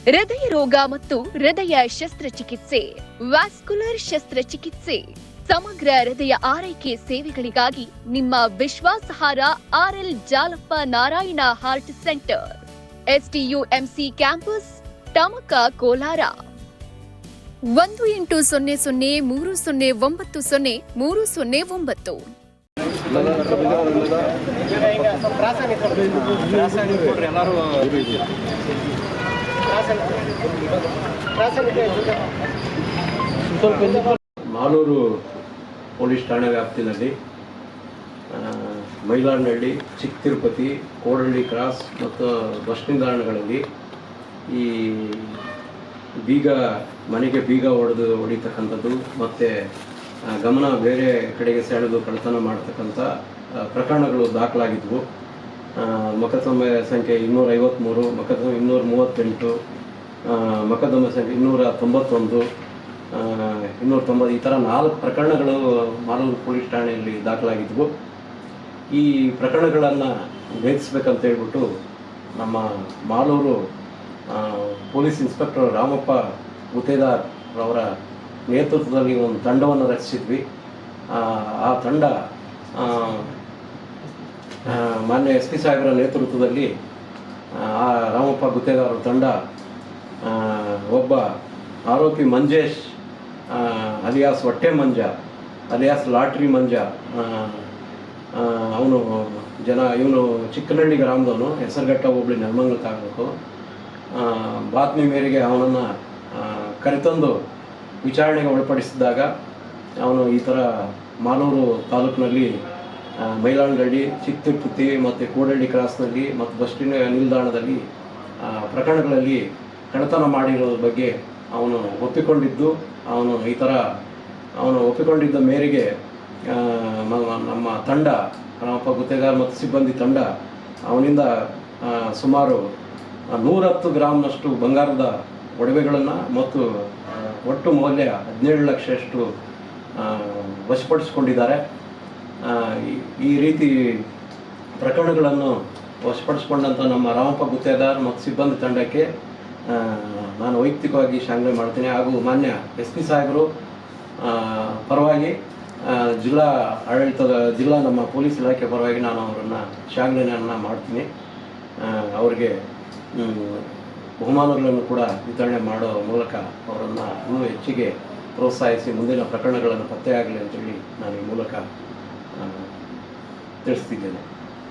ಹೃದಯ ರೋಗ ಮತ್ತು ಹೃದಯ ಶಸ್ತ್ರಚಿಕಿತ್ಸೆ, ವ್ಯಾಸ್ಕ್ಯುಲರ್ ಶಸ್ತ್ರಚಿಕಿತ್ಸೆ, ಸಮಗ್ರ ಹೃದಯ ಆರೈಕೆ ಸೇವೆಗಳಿಗಾಗಿ ನಿಮ್ಮ ವಿಶ್ವಾಸಾರ್ಹ RL Jalappa Narayana heart centre, STUMC campus, Tamaka, Kolar. 180030090309. Malur police ಠಾಣೆ ವ್ಯಾಪ್ತಿನಲ್ಲಿ ಮೈಲಾರನಹಳ್ಳಿ, ಚಿಕ್ಕ ತಿರುಪತಿ, ಕೋಡಳ್ಳಿ ಕ್ರಾಸ್ ಮತ್ತು ಬಸ್ ನಿಲ್ದಾಣಗಳಲ್ಲಿ ಈ ಮನೆಗೆ ಬೀಗ ಹೊಡಿತಕ್ಕಂಥದ್ದು ಮತ್ತು ಗಮನ ಬೇರೆ ಕಡೆಗೆ ಸೆಳೆದು ಕಳ್ಳತನ ಮಾಡ್ತಕ್ಕಂಥ ಪ್ರಕರಣಗಳು ದಾಖಲಾಗಿದ್ವು. ಮೊಕದ್ದಮೆ ಸಂಖ್ಯೆ 253, ಮೊಕದ್ದಮೆ 238, ಮೊಕದ್ದಮೆ ಸಂಖ್ಯೆ 291, 290, ಈ ಥರ 4 ಪ್ರಕರಣಗಳು ಮಾಲೂರು ಪೊಲೀಸ್ ಠಾಣೆಯಲ್ಲಿ ದಾಖಲಾಗಿದ್ವು. ಈ ಪ್ರಕರಣಗಳನ್ನು ಭೇದಿಸಬೇಕಂತ ಹೇಳ್ಬಿಟ್ಟು ನಮ್ಮ ಮಾಲೂರು ಪೊಲೀಸ್ ಇನ್ಸ್ಪೆಕ್ಟರ್ ರಾಮಪ್ಪ ಗುತ್ತೇದಾರ್ ಅವರ ನೇತೃತ್ವದಲ್ಲಿ ಒಂದು ತಂಡವನ್ನು ರಚಿಸಿದ್ವಿ. ಆ ತಂಡ ಮಾನ್ಯ SP ಸಾಹೇಬರ ನೇತೃತ್ವದಲ್ಲಿ ಆ ರಾಮಪ್ಪ ಗುತ್ತೇದಾರ್ ತಂಡ ಒಬ್ಬ ಆರೋಪಿ ಮಂಜೇಶ್ ಅಲಿಯಾಸ್ ಹೊಟ್ಟೆ ಮಂಜ ಅಲಿಯಾಸ್ ಲಾಟ್ರಿ ಮಂಜ, ಇವನು ಚಿಕ್ಕನಹಳ್ಳಿ ಗ್ರಾಮದವನು, ಹೆಸರುಘಟ್ಟ ಹೋಬಳಿ ನೆಲಮಂಗಲ ತಾಲೂಕು. ಬಾತ್ಮಿ ಮೇರೆಗೆ ಅವನನ್ನು ಕರೆತಂದು ವಿಚಾರಣೆಗೆ ಒಳಪಡಿಸಿದಾಗ ಅವನು ಈ ಥರ ಮಾಲೂರು ತಾಲೂಕಿನಲ್ಲಿ ಮೈಲಾರನಹಳ್ಳಿ, ಚಿಕ್ಕ ತಿರುಪತಿ ಮತ್ತು ಕೋಡಳ್ಳಿ ಕ್ರಾಸ್ನಲ್ಲಿ ಮತ್ತು ಬಸ್ ನಿಲ್ದಾಣದಲ್ಲಿ ಪ್ರಕರಣಗಳಲ್ಲಿ ಕಳ್ಳತನ ಮಾಡಿರೋದ್ರ ಬಗ್ಗೆ ಅವನು ಒಪ್ಪಿಕೊಂಡಿದ್ದು, ಅವನು ಒಪ್ಪಿಕೊಂಡಿದ್ದ ಮೇರೆಗೆ ನಮ್ಮ ತಂಡ, ರಾಮಪ್ಪ ಗುತ್ತೇದಾರ್ ಮತ್ತು ಸಿಬ್ಬಂದಿ ತಂಡ ಅವನಿಂದ ಸುಮಾರು 110 ಗ್ರಾಮ್ನಷ್ಟು ಬಂಗಾರದ ಒಡವೆಗಳನ್ನು ಮತ್ತು ಒಟ್ಟು ಮೌಲ್ಯ 17 ಲಕ್ಷಷ್ಟು ವಶಪಡಿಸಿಕೊಂಡಿದ್ದಾರೆ. ಈ ರೀತಿ ಪ್ರಕರಣಗಳನ್ನು ವಶಪಡಿಸಿಕೊಂಡಂಥ ನಮ್ಮ ರಾಮಪ್ಪ ಗುತ್ತೇದಾರ್ ಮತ್ತು ಸಿಬ್ಬಂದಿ ತಂಡಕ್ಕೆ ನಾನು ವೈಯಕ್ತಿಕವಾಗಿ ಶ್ಲಾಘನೆ ಮಾಡ್ತೀನಿ. ಹಾಗೂ ಮಾನ್ಯ SP ಸಾಹೇಬರು ಪರವಾಗಿ ಜಿಲ್ಲಾ ನಮ್ಮ ಪೊಲೀಸ್ ಇಲಾಖೆ ಪರವಾಗಿ ನಾನು ಅವರನ್ನು ಶ್ಲಾಘನೆಯನ್ನು ಮಾಡ್ತೀನಿ. ಅವರಿಗೆ ಬಹುಮಾನಗಳನ್ನು ಕೂಡ ವಿತರಣೆ ಮಾಡೋ ಮೂಲಕ ಅವರನ್ನು ಇನ್ನೂ ಹೆಚ್ಚಿಗೆ ಪ್ರೋತ್ಸಾಹಿಸಿ ಮುಂದಿನ ಪ್ರಕರಣಗಳನ್ನು ಪತ್ತೆಯಾಗಲಿ ಅಂತೇಳಿ ನಾನು ಈ ಮೂಲಕ ತಿಳಿಸ್ತಿದ್ದೇನೆ.